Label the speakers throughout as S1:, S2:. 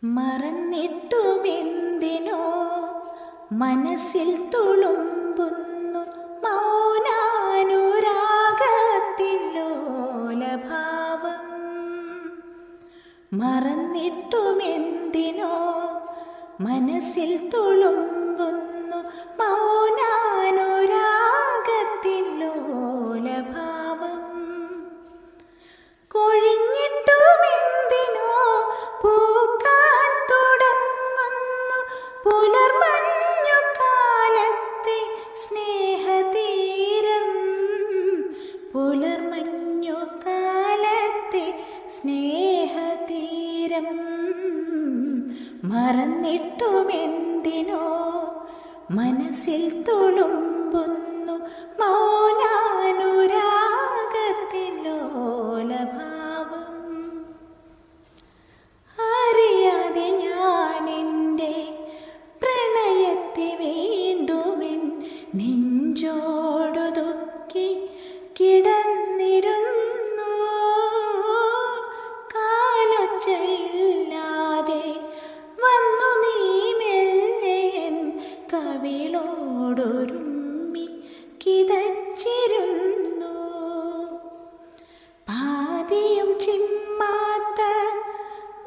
S1: മറന്നിട്ടുമെന്തിനോ മനസ്സിൽ തുളുമ്പുന്നു മൗനാനുരാഗത്തിൻ ലോലഭാവം. മറന്നിട്ടുമെന്തിനോ മനസ്സിൽ തുളുമ്പുന്നു മൗനാനുരാഗത്തിൻ ലോലഭാവം. കൊഴിഞ്ഞിട്ടുമെന്തിനോ പൂക്കാൻ തുടങ്ങുന്നു പുലർമഞ്ഞു കാലത്തെ സ്നേഹതീരം. പുലർമഞ്ഞു കാലത്തെ സ്നേഹതീരം. മറന്നിട്ടുമെന്തിനോ മനസ്സിൽ തുളുമ്പുന്നു മൗനാനുരാഗത്തിൻ ലോലഭാവം. അറിയാതെ ഞാനെൻ്റെ പ്രണയത്തെ വീണ്ടുമെൻ നെഞ്ചോടൊതുക്കി കിടന്നിരുന്നു. കാലൊച്ചയില്ലാതെ വന്നു നീ മെല്ലെ എൻ കവിളോടൊരുമ്മി കിതച്ചിരുന്നു. പാതിയും ചിമ്മാത്ത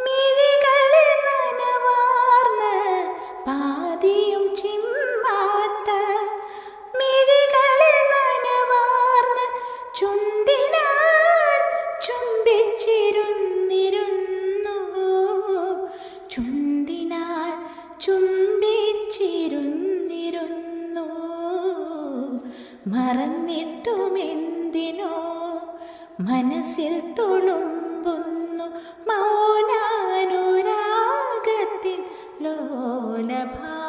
S1: മിഴികളിൽ നനവാർന്ന്, പാതിയും ചിമ്മാത്ത മിഴികളിൽ നനവാർന്ന് ചുണ്ടിനാൽ ചുംബിച്ചിരുന്നിരുന്നു. ചുണ്ടിനാൽ ചുംബിച്ചിരുന്നിരുന്നു. മറന്നിട്ടുമെന്തിനോ മനസ്സിൽ തുളുമ്പുന്നു മൗനാനുരാഗത്തിൻ ലോലഭാവം.